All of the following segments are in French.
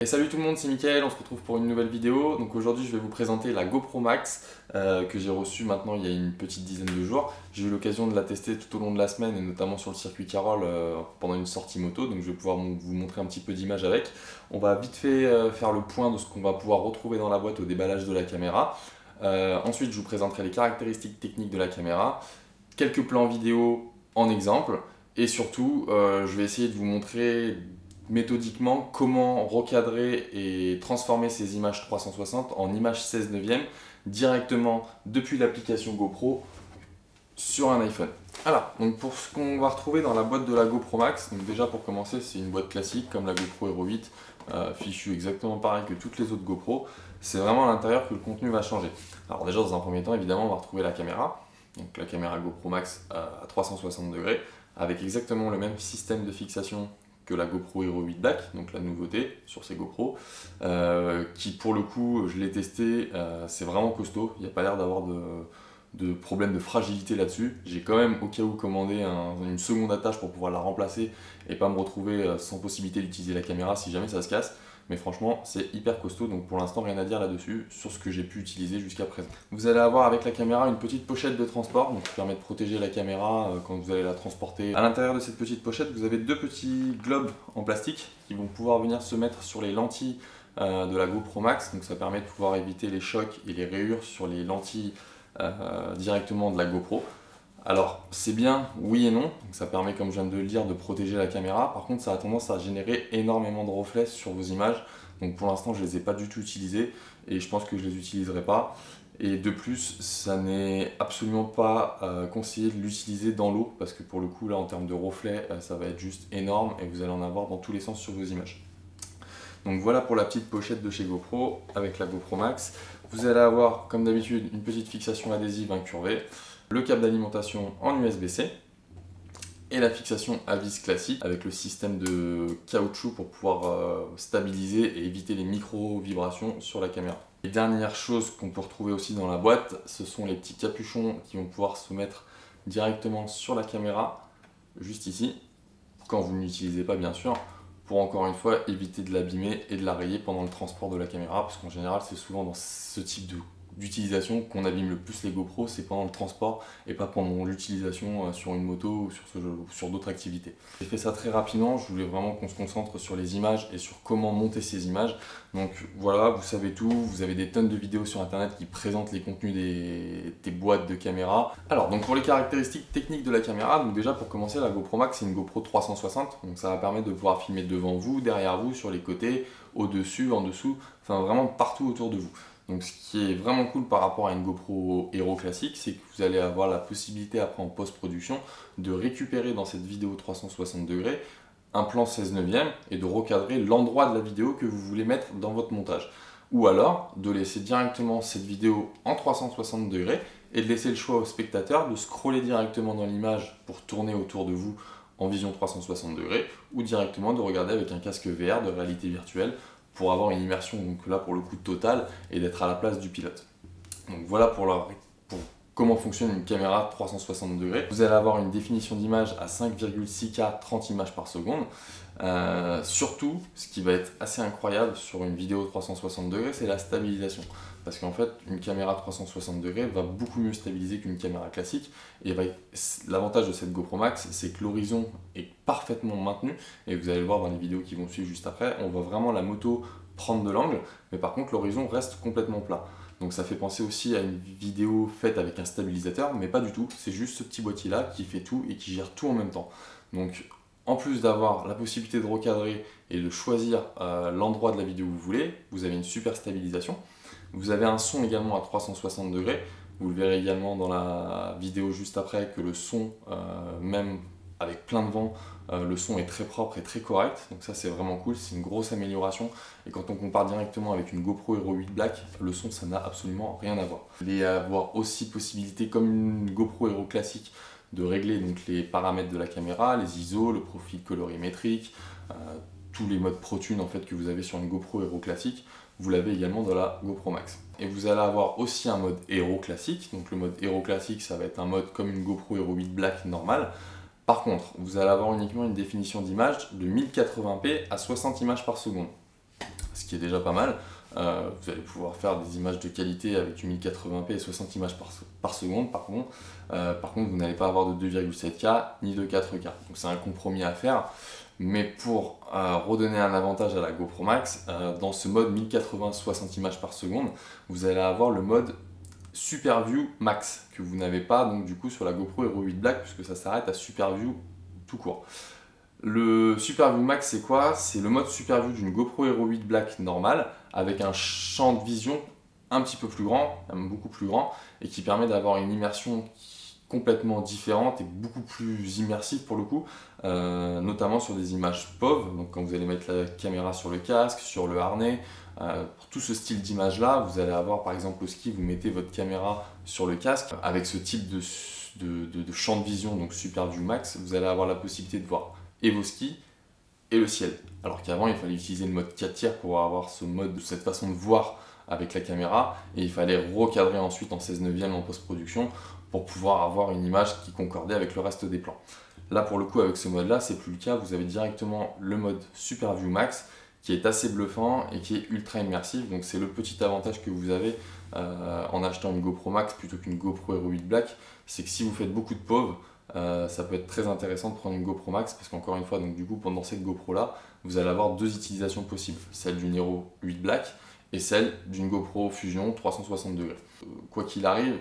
Et salut tout le monde, c'est Mickaël, on se retrouve pour une nouvelle vidéo. Donc aujourd'hui je vais vous présenter la GoPro Max que j'ai reçue maintenant il y a une petite dizaine de jours. J'ai eu l'occasion de la tester tout au long de la semaine et notamment sur le circuit Carole pendant une sortie moto. Donc je vais pouvoir vous montrer un petit peu d'images avec. On va vite fait faire le point de ce qu'on va pouvoir retrouver dans la boîte au déballage de la caméra. Ensuite je vous présenterai les caractéristiques techniques de la caméra, quelques plans vidéo en exemple et surtout je vais essayer de vous montrer méthodiquement comment recadrer et transformer ces images 360 en images 16 neuvième directement depuis l'application GoPro sur un iPhone. Alors, donc pour ce qu'on va retrouver dans la boîte de la GoPro Max, donc déjà pour commencer c'est une boîte classique comme la GoPro Hero 8, fichue exactement pareil que toutes les autres GoPro. C'est vraiment à l'intérieur que le contenu va changer. Alors déjà dans un premier temps évidemment on va retrouver la caméra, donc la caméra GoPro Max à 360 degrés avec exactement le même système de fixation que la GoPro Hero 8 Black, donc la nouveauté sur ces GoPro, qui pour le coup, je l'ai testé, c'est vraiment costaud, il n'y a pas l'air d'avoir de problème de fragilité là-dessus. J'ai quand même au cas où commandé une seconde attache pour pouvoir la remplacer et pas me retrouver sans possibilité d'utiliser la caméra si jamais ça se casse. Mais franchement, c'est hyper costaud, donc pour l'instant, rien à dire là-dessus, sur ce que j'ai pu utiliser jusqu'à présent. Vous allez avoir avec la caméra une petite pochette de transport, donc qui permet de protéger la caméra quand vous allez la transporter. À l'intérieur de cette petite pochette, vous avez deux petits globes en plastique qui vont pouvoir venir se mettre sur les lentilles de la GoPro Max, donc ça permet de pouvoir éviter les chocs et les rayures sur les lentilles directement de la GoPro. Alors c'est bien, oui et non, donc ça permet comme je viens de le dire de protéger la caméra, par contre ça a tendance à générer énormément de reflets sur vos images, donc pour l'instant je ne les ai pas du tout utilisés et je pense que je ne les utiliserai pas. Et de plus, ça n'est absolument pas conseillé de l'utiliser dans l'eau parce que pour le coup là en termes de reflets ça va être juste énorme et vous allez en avoir dans tous les sens sur vos images. Donc voilà pour la petite pochette de chez GoPro avec la GoPro Max. Vous allez avoir comme d'habitude une petite fixation adhésive incurvée, le câble d'alimentation en USB-C et la fixation à vis classique avec le système de caoutchouc pour pouvoir stabiliser et éviter les micro-vibrations sur la caméra. Les dernières choses qu'on peut retrouver aussi dans la boîte, ce sont les petits capuchons qui vont pouvoir se mettre directement sur la caméra, juste ici, quand vous ne l'utilisez pas bien sûr, pour encore une fois éviter de l'abîmer et de la rayer pendant le transport de la caméra, parce qu'en général c'est souvent dans ce type d'utilisation qu'on abîme le plus les GoPro, c'est pendant le transport et pas pendant l'utilisation sur une moto ou sur d'autres activités. J'ai fait ça très rapidement, je voulais vraiment qu'on se concentre sur les images et sur comment monter ces images. Donc voilà, vous savez tout, vous avez des tonnes de vidéos sur internet qui présentent les contenus des boîtes de caméra. Alors donc pour les caractéristiques techniques de la caméra, donc déjà pour commencer la GoPro Max c'est une GoPro 360, donc ça va permettre de pouvoir filmer devant vous, derrière vous, sur les côtés, au-dessus, en dessous, enfin vraiment partout autour de vous. Donc ce qui est vraiment cool par rapport à une GoPro Hero classique, c'est que vous allez avoir la possibilité après en post-production de récupérer dans cette vidéo 360 degrés un plan 16 neuvième et de recadrer l'endroit de la vidéo que vous voulez mettre dans votre montage. Ou alors de laisser directement cette vidéo en 360 degrés et de laisser le choix au spectateur de scroller directement dans l'image pour tourner autour de vous en vision 360 degrés ou directement de regarder avec un casque VR de réalité virtuelle pour avoir une immersion donc là pour le coup totale et d'être à la place du pilote. Donc voilà pour comment fonctionne une caméra 360 degrés. Vous allez avoir une définition d'image à 5,6K 30 images par seconde. Surtout, ce qui va être assez incroyable sur une vidéo 360 degrés, c'est la stabilisation. Parce qu'en fait, une caméra 360 degrés va beaucoup mieux stabiliser qu'une caméra classique. Et l'avantage de cette GoPro Max, c'est que l'horizon est parfaitement maintenu. Et vous allez le voir dans les vidéos qui vont suivre juste après, on voit vraiment la moto prendre de l'angle, mais par contre l'horizon reste complètement plat. Donc ça fait penser aussi à une vidéo faite avec un stabilisateur, mais pas du tout. C'est juste ce petit boîtier là qui fait tout et qui gère tout en même temps. Donc en plus d'avoir la possibilité de recadrer et de choisir l'endroit de la vidéo que vous voulez, vous avez une super stabilisation. Vous avez un son également à 360 degrés. Vous le verrez également dans la vidéo juste après que le son, même avec plein de vent, le son est très propre et très correct. Donc ça c'est vraiment cool, c'est une grosse amélioration. Et quand on compare directement avec une GoPro Hero 8 Black, le son ça n'a absolument rien à voir. Vous allez avoir aussi possibilité comme une GoPro Hero classique de régler donc les paramètres de la caméra, les ISO, le profil colorimétrique, tous les modes ProTune en fait que vous avez sur une GoPro Hero classique, vous l'avez également dans la GoPro Max. Et vous allez avoir aussi un mode Hero classique, donc le mode Hero classique ça va être un mode comme une GoPro Hero 8 Black normale. Par contre, vous allez avoir uniquement une définition d'image de 1080p à 60 images par seconde. Ce qui est déjà pas mal. Vous allez pouvoir faire des images de qualité avec du 1080p et 60 images par seconde. Par contre, vous n'allez pas avoir de 2,7K ni de 4K. Donc c'est un compromis à faire. Mais pour redonner un avantage à la GoPro Max, dans ce mode 1080 60 images par seconde, vous allez avoir le mode Super View Max que vous n'avez pas donc du coup sur la GoPro Hero 8 Black, puisque ça s'arrête à Super View tout court. Le Super View Max, c'est quoi? C'est le mode Super View d'une GoPro Hero 8 Black normale avec un champ de vision un petit peu plus grand, même beaucoup plus grand, et qui permet d'avoir une immersion complètement différente et beaucoup plus immersive pour le coup, notamment sur des images POV, donc quand vous allez mettre la caméra sur le casque, sur le harnais, pour tout ce style d'image là, vous allez avoir par exemple au ski, vous mettez votre caméra sur le casque, avec ce type de champ de vision, donc Super View Max, vous allez avoir la possibilité de voir et vos skis et le ciel. Alors qu'avant il fallait utiliser le mode 4 tiers pour avoir cette façon de voir avec la caméra, et il fallait recadrer ensuite en 16/9 en post-production pour pouvoir avoir une image qui concordait avec le reste des plans. Là pour le coup avec ce mode là c'est plus le cas, vous avez directement le mode Super View Max qui est assez bluffant et qui est ultra immersif, donc c'est le petit avantage que vous avez en achetant une GoPro Max plutôt qu'une GoPro Hero 8 Black, c'est que si vous faites beaucoup de POV, ça peut être très intéressant de prendre une GoPro Max, parce qu'encore une fois, donc du coup pendant cette GoPro là, vous allez avoir deux utilisations possibles, celle d'une Hero 8 Black et celle d'une GoPro Fusion 360 degrés. Quoi qu'il arrive,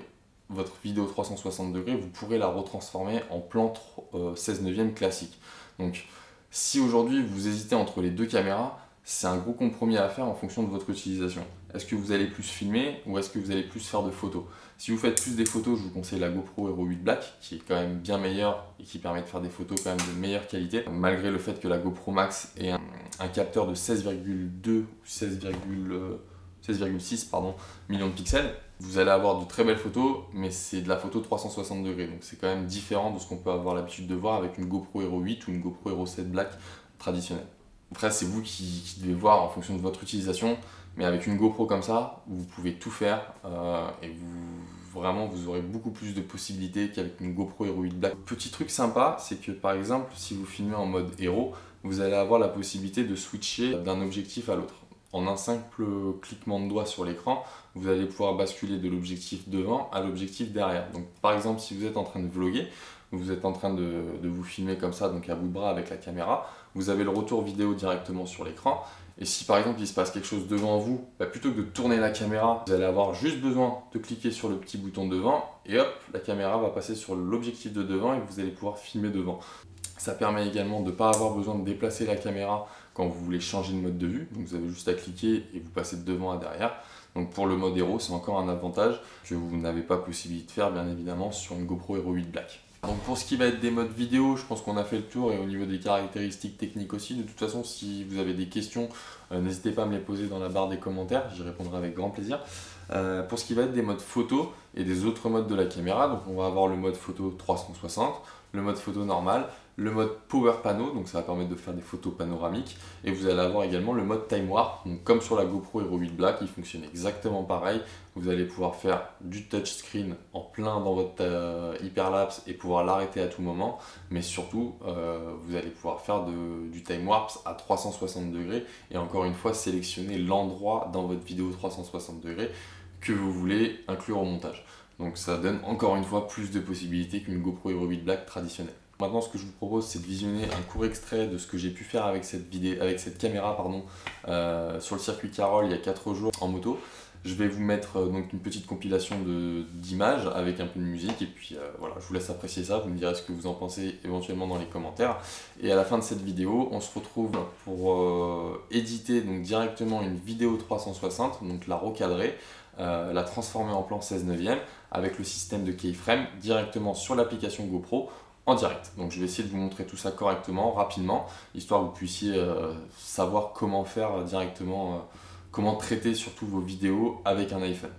votre vidéo 360 degrés, vous pourrez la retransformer en plan 16/9 classique. Donc si aujourd'hui vous hésitez entre les deux caméras, c'est un gros compromis à faire en fonction de votre utilisation. Est-ce que vous allez plus filmer ou est-ce que vous allez plus faire de photos? Si vous faites plus des photos, je vous conseille la GoPro Hero 8 Black, qui est quand même bien meilleure et qui permet de faire des photos quand même de meilleure qualité, malgré le fait que la GoPro Max ait un capteur de 16,2 ou 16,6 millions de pixels. Vous allez avoir de très belles photos, mais c'est de la photo 360 degrés, donc c'est quand même différent de ce qu'on peut avoir l'habitude de voir avec une GoPro Hero 8 ou une GoPro Hero 7 Black traditionnelle. Après, c'est vous qui devez voir en fonction de votre utilisation, mais avec une GoPro comme ça, vous pouvez tout faire et vous aurez beaucoup plus de possibilités qu'avec une GoPro Hero 8 Black. Petit truc sympa, c'est que par exemple, si vous filmez en mode Hero, vous allez avoir la possibilité de switcher d'un objectif à l'autre. En un simple cliquement de doigt sur l'écran, vous allez pouvoir basculer de l'objectif devant à l'objectif derrière. Donc par exemple, si vous êtes en train de vlogger, vous êtes en train de vous filmer comme ça, donc à bout de bras avec la caméra, vous avez le retour vidéo directement sur l'écran. Et si par exemple il se passe quelque chose devant vous, plutôt que de tourner la caméra, vous allez avoir juste besoin de cliquer sur le petit bouton devant et hop, la caméra va passer sur l'objectif de devant et vous allez pouvoir filmer devant. Ça permet également de ne pas avoir besoin de déplacer la caméra quand vous voulez changer de mode de vue. Donc vous avez juste à cliquer et vous passez de devant à derrière. Donc pour le mode Hero, c'est encore un avantage que vous n'avez pas possibilité de faire bien évidemment sur une GoPro Hero 8 Black. Donc pour ce qui va être des modes vidéo, je pense qu'on a fait le tour, et au niveau des caractéristiques techniques aussi. De toute façon, si vous avez des questions, n'hésitez pas à me les poser dans la barre des commentaires, j'y répondrai avec grand plaisir. Pour ce qui va être des modes photo et des autres modes de la caméra, donc on va avoir le mode photo 360, le mode photo normal, le mode Power Pano, donc ça va permettre de faire des photos panoramiques, et vous allez avoir également le mode Time Warp, donc comme sur la GoPro Hero 8 Black, il fonctionne exactement pareil. Vous allez pouvoir faire du touchscreen en plein dans votre hyperlapse et pouvoir l'arrêter à tout moment, mais surtout vous allez pouvoir faire du Time Warp à 360 degrés, et encore une fois sélectionner l'endroit dans votre vidéo 360 degrés que vous voulez inclure au montage. Donc ça donne encore une fois plus de possibilités qu'une GoPro Hero 8 Black traditionnelle. Maintenant, ce que je vous propose, c'est de visionner un court extrait de ce que j'ai pu faire avec cette caméra sur le circuit Carole il y a 4 jours en moto. Je vais vous mettre donc une petite compilation d'images avec un peu de musique, et puis voilà, je vous laisse apprécier ça, vous me direz ce que vous en pensez éventuellement dans les commentaires. Et à la fin de cette vidéo, on se retrouve pour éditer donc directement une vidéo 360, donc la recadrer, la transformer en plan 16/9 avec le système de keyframe directement sur l'application GoPro en direct. Donc je vais essayer de vous montrer tout ça correctement, rapidement, histoire que vous puissiez savoir comment faire directement, comment traiter surtout vos vidéos avec un iPhone.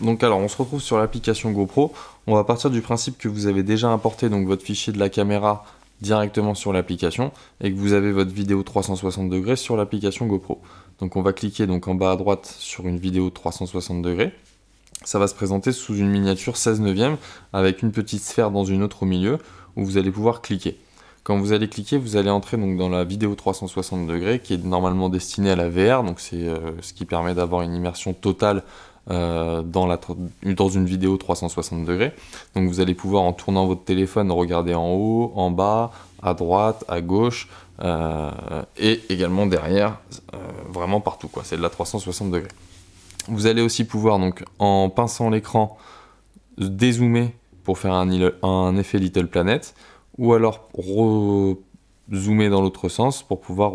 Donc alors on se retrouve sur l'application GoPro. On va partir du principe que vous avez déjà importé donc votre fichier de la caméra directement sur l'application et que vous avez votre vidéo 360 degrés sur l'application GoPro. Donc on va cliquer donc en bas à droite sur une vidéo 360 degrés. Ça va se présenter sous une miniature 16 neuvième avec une petite sphère dans une autre au milieu où vous allez pouvoir cliquer. Quand vous allez cliquer, vous allez entrer donc dans la vidéo 360 degrés qui est normalement destinée à la VR, donc c'est ce qui permet d'avoir une immersion totale dans une vidéo 360 degrés. Donc vous allez pouvoir en tournant votre téléphone regarder en haut, en bas, à droite, à gauche et également derrière, vraiment partout quoi. C'est de la 360 degrés. Vous allez aussi pouvoir donc en pinçant l'écran dézoomer pour faire un effet Little Planet ou alors zoomer dans l'autre sens pour pouvoir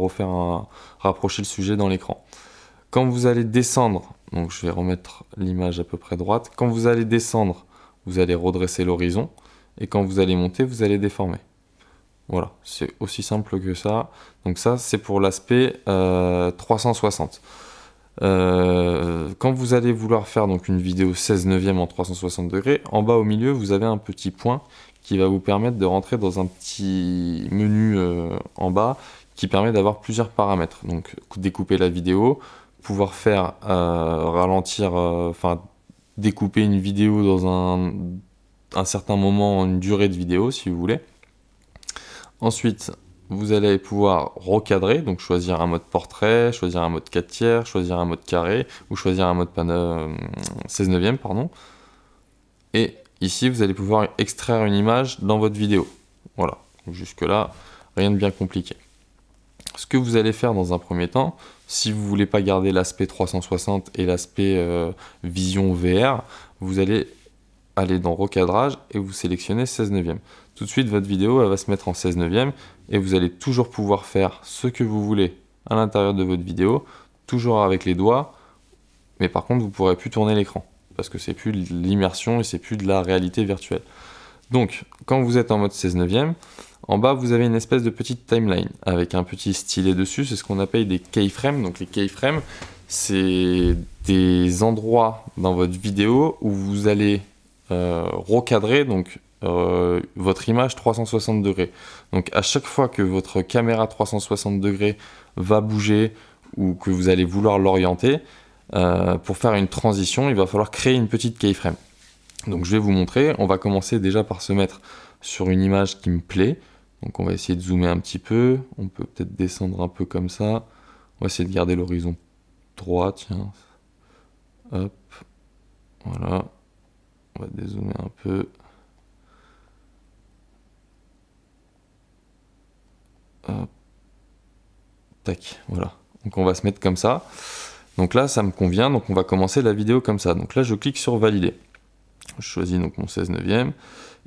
rapprocher le sujet dans l'écran. Quand vous allez descendre, donc je vais remettre l'image à peu près droite, quand vous allez descendre, vous allez redresser l'horizon, et quand vous allez monter, vous allez déformer. Voilà, c'est aussi simple que ça. Donc ça, c'est pour l'aspect 360. Quand vous allez vouloir faire donc une vidéo 16 neuvième en 360 degrés, en bas au milieu, vous avez un petit point qui va vous permettre de rentrer dans un petit menu en bas qui permet d'avoir plusieurs paramètres. Donc découper la vidéo, pouvoir faire ralentir, découper une vidéo dans un certain moment, une durée de vidéo si vous voulez. Ensuite, vous allez pouvoir recadrer, donc choisir un mode portrait, choisir un mode 4/3, choisir un mode carré ou choisir un mode 16 neuvième, pardon. Et ici, vous allez pouvoir extraire une image dans votre vidéo. Voilà, jusque-là, rien de bien compliqué. Ce que vous allez faire dans un premier temps, si vous ne voulez pas garder l'aspect 360 et l'aspect vision VR, vous allez aller dans recadrage et vous sélectionnez 16 neuvième. Tout de suite, votre vidéo elle va se mettre en 16 neuvième et vous allez toujours pouvoir faire ce que vous voulez à l'intérieur de votre vidéo, toujours avec les doigts, mais par contre, vous ne pourrez plus tourner l'écran parce que c'est plus de l'immersion et c'est plus de la réalité virtuelle. Donc, quand vous êtes en mode 16 neuvième, en bas, vous avez une espèce de petite timeline avec un petit stylet dessus. C'est ce qu'on appelle des keyframes. Donc, les keyframes, c'est des endroits dans votre vidéo où vous allez recadrer donc, votre image 360 degrés. Donc, à chaque fois que votre caméra 360 degrés va bouger ou que vous allez vouloir l'orienter, pour faire une transition, il va falloir créer une petite keyframe. Donc je vais vous montrer, on va commencer déjà par se mettre sur une image qui me plaît. Donc on va essayer de zoomer un petit peu, on peut peut-être descendre un peu comme ça. On va essayer de garder l'horizon droit, tiens. Hop, voilà. On va dézoomer un peu. Hop. Tac, voilà. Donc on va se mettre comme ça. Donc là, ça me convient, donc on va commencer la vidéo comme ça. Donc là, je clique sur valider. Je choisis donc mon 16 neuvième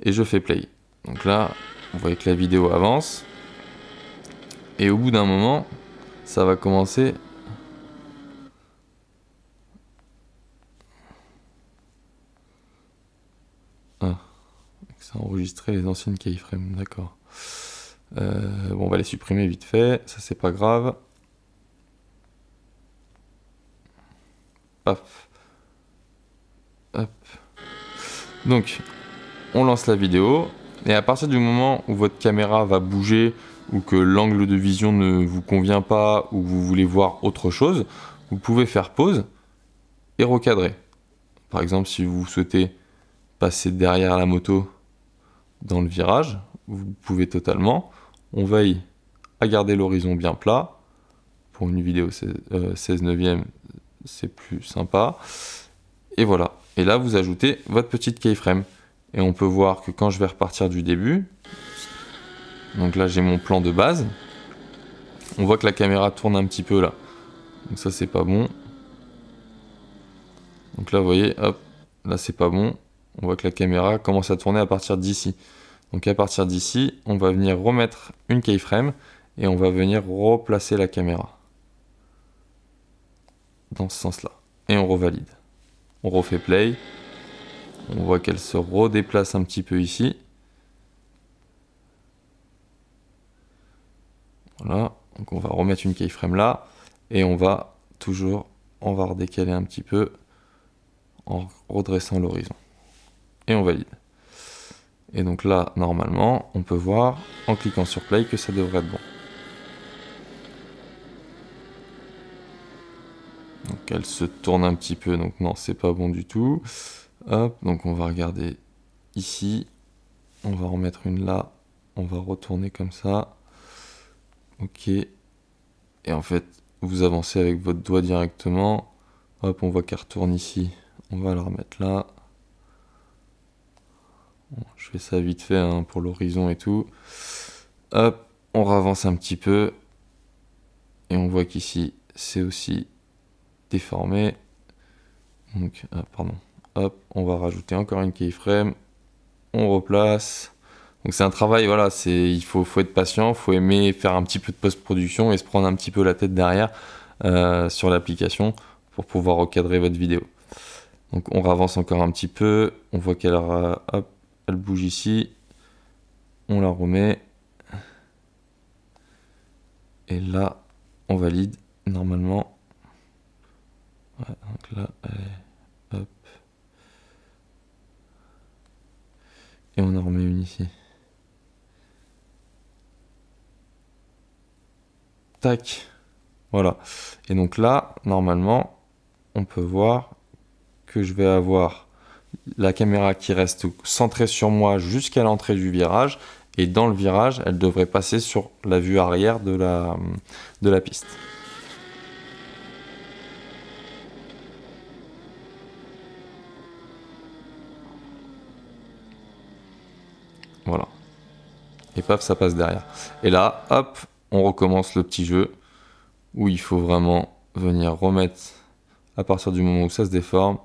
et je fais play. Donc là, vous voyez que la vidéo avance. Et au bout d'un moment, ça va commencer. Ah, ça a enregistré les anciennes keyframes, d'accord. Bon, on va les supprimer vite fait, ça c'est pas grave. Paf. Hop. Donc, on lance la vidéo, et à partir du moment où votre caméra va bouger, ou que l'angle de vision ne vous convient pas, ou que vous voulez voir autre chose, vous pouvez faire pause et recadrer. Par exemple, si vous souhaitez passer derrière la moto dans le virage, vous pouvez totalement. On veille à garder l'horizon bien plat. Pour une vidéo 16 neuvième, c'est plus sympa. Et voilà. Et là, vous ajoutez votre petite keyframe. Et on peut voir que quand je vais repartir du début, donc là j'ai mon plan de base, on voit que la caméra tourne un petit peu là. Donc ça c'est pas bon. Donc là vous voyez, hop, là c'est pas bon. On voit que la caméra commence à tourner à partir d'ici. Donc à partir d'ici, on va venir remettre une keyframe et on va venir replacer la caméra. Dans ce sens-là. Et on revalide. On refait play. On voit qu'elle se redéplace un petit peu ici. Voilà. Donc on va remettre une keyframe là. Et on va toujours, on va redécaler un petit peu. en redressant l'horizon. Et on valide. Et donc là, normalement, on peut voir, en cliquant sur play, que ça devrait être bon. Donc elle se tourne un petit peu, donc non, c'est pas bon du tout. Hop, donc on va regarder ici. On va remettre une là. On va retourner comme ça. Ok. Et en fait, vous avancez avec votre doigt directement. Hop, on voit qu'elle retourne ici. On va la remettre là. Bon, je fais ça vite fait hein, pour l'horizon et tout. Hop, on avance un petit peu. Et on voit qu'ici, c'est aussi déformé. Donc, pardon. Hop, on va rajouter encore une keyframe. On replace. Donc c'est un travail, voilà, il faut être patient, il faut aimer faire un petit peu de post-production et se prendre un petit peu la tête derrière sur l'application pour pouvoir recadrer votre vidéo. Donc on avance encore un petit peu, on voit qu'elle hop, elle bouge ici, on la remet. Et là, on valide normalement. Ouais, donc là, allez, hop. Et on en remet une ici. Tac. Voilà. Et donc là, normalement, on peut voir que je vais avoir la caméra qui reste centrée sur moi jusqu'à l'entrée du virage. Et dans le virage, elle devrait passer sur la vue arrière de la piste. Voilà. Et paf, ça passe derrière. Et là, hop, on recommence le petit jeu où il faut vraiment venir remettre à partir du moment où ça se déforme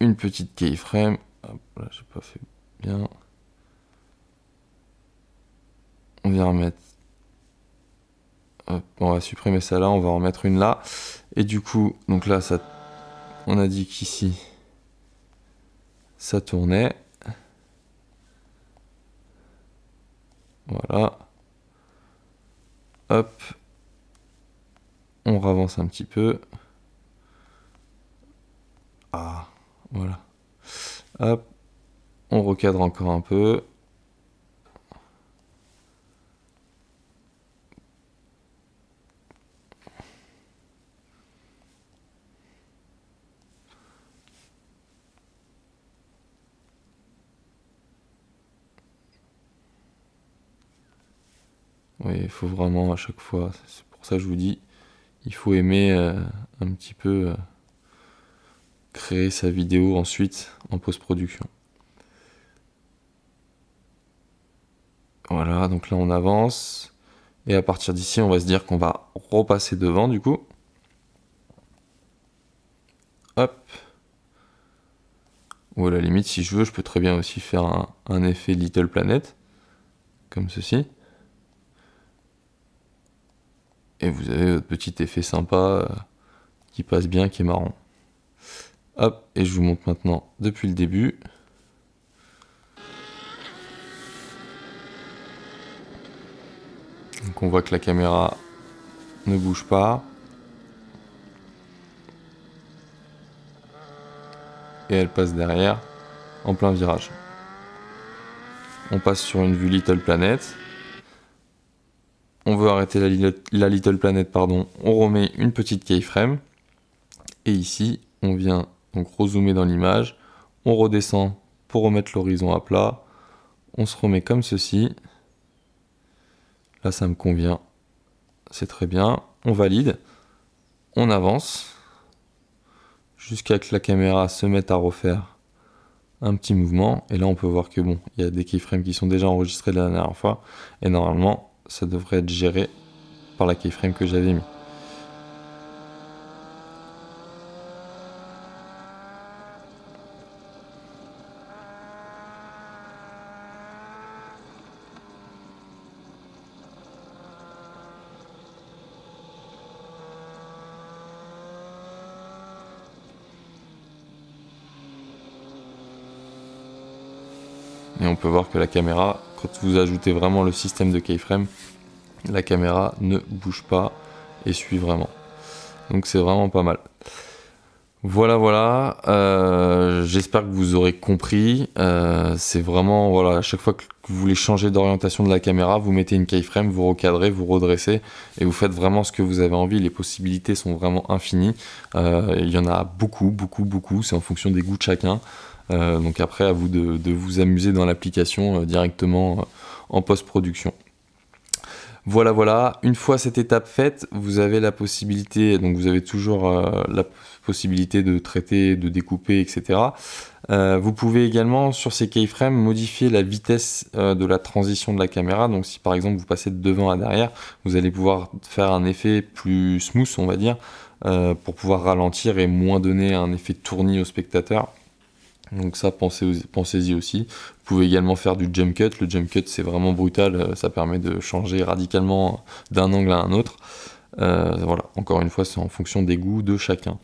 une petite keyframe. Hop, là, j'ai pas fait bien. On vient remettre. Hop, on va supprimer ça là, on va en remettre une là. Et du coup, donc là, ça, on a dit qu'ici, ça tournait. Voilà. Hop. On avance un petit peu. Ah, voilà. Hop. On recadre encore un peu. Oui, il faut vraiment à chaque fois, c'est pour ça que je vous dis, il faut aimer un petit peu créer sa vidéo ensuite en post-production. Voilà, donc là on avance. Et à partir d'ici, on va se dire qu'on va repasser devant du coup. Hop. Ou à la limite, si je veux, je peux très bien aussi faire un effet Little Planet. Comme ceci. Et vous avez votre petit effet sympa qui passe bien, qui est marrant. Hop, et je vous montre maintenant depuis le début. Donc on voit que la caméra ne bouge pas. Et elle passe derrière en plein virage. On passe sur une vue Little Planet. On veut arrêter la Little Planet, pardon. On remet une petite keyframe. Et ici, on vient donc rezoomer dans l'image. On redescend pour remettre l'horizon à plat. On se remet comme ceci. Là, ça me convient. C'est très bien. On valide. On avance. Jusqu'à que la caméra se mette à refaire un petit mouvement. Et là, on peut voir que bon, il y a des keyframes qui sont déjà enregistrés de la dernière fois. Et normalement, ça devrait être géré par la keyframe que j'avais mis. Et on peut voir que la caméra, quand vous ajoutez vraiment le système de keyframe, la caméra ne bouge pas et suit vraiment. Donc c'est vraiment pas mal. Voilà, j'espère que vous aurez compris. C'est vraiment, voilà, à chaque fois que vous voulez changer d'orientation de la caméra, vous mettez une keyframe, vous recadrez, vous redressez et vous faites vraiment ce que vous avez envie. Les possibilités sont vraiment infinies. Il y en a beaucoup. C'est en fonction des goûts de chacun. Donc après, à vous de vous amuser dans l'application directement en post-production. Voilà. Une fois cette étape faite, vous avez la possibilité, donc vous avez toujours la possibilité de traiter, de découper, etc. Vous pouvez également, sur ces keyframes, modifier la vitesse de la transition de la caméra. Donc si par exemple vous passez de devant à derrière, vous allez pouvoir faire un effet plus smooth, on va dire, pour pouvoir ralentir et moins donner un effet tournis au spectateur. Donc ça, pensez-y aussi. Vous pouvez également faire du jump cut. Le jump cut, c'est vraiment brutal. Ça permet de changer radicalement d'un angle à un autre. Voilà, encore une fois, c'est en fonction des goûts de chacun.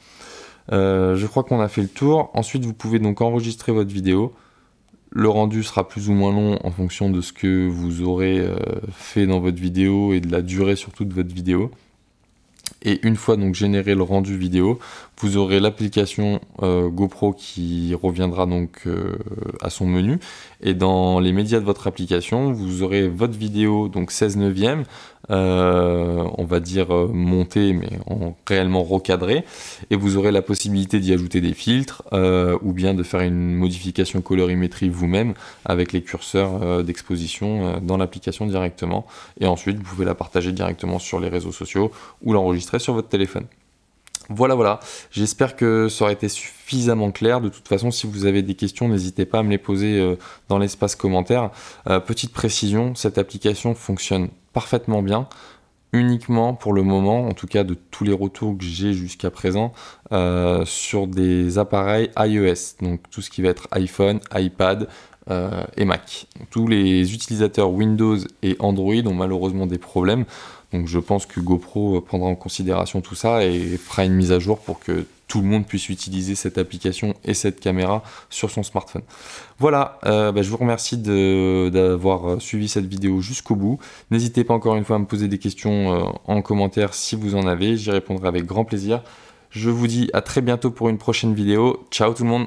Je crois qu'on a fait le tour. Ensuite, vous pouvez donc enregistrer votre vidéo. Le rendu sera plus ou moins long en fonction de ce que vous aurez fait dans votre vidéo et de la durée surtout de votre vidéo. Et une fois donc généré le rendu vidéo, vous aurez l'application GoPro qui reviendra donc à son menu. Et dans les médias de votre application, vous aurez votre vidéo, donc 16:9, on va dire montée, mais réellement recadrée. Et vous aurez la possibilité d'y ajouter des filtres ou bien de faire une modification colorimétrie vous-même avec les curseurs d'exposition dans l'application directement. Et ensuite, vous pouvez la partager directement sur les réseaux sociaux ou l'enregistrer sur votre téléphone. Voilà, j'espère que ça aurait été suffisamment clair. De toute façon, si vous avez des questions, n'hésitez pas à me les poser dans l'espace commentaire. Petite précision, cette application fonctionne parfaitement bien, uniquement pour le moment, en tout cas de tous les retours que j'ai jusqu'à présent, sur des appareils iOS, donc tout ce qui va être iPhone, iPad, et Mac. Tous les utilisateurs Windows et Android ont malheureusement des problèmes, donc je pense que GoPro prendra en considération tout ça et fera une mise à jour pour que tout le monde puisse utiliser cette application et cette caméra sur son smartphone. Voilà, je vous remercie d'avoir suivi cette vidéo jusqu'au bout. N'hésitez pas encore une fois à me poser des questions en commentaire si vous en avez, j'y répondrai avec grand plaisir. Je vous dis à très bientôt pour une prochaine vidéo. Ciao tout le monde!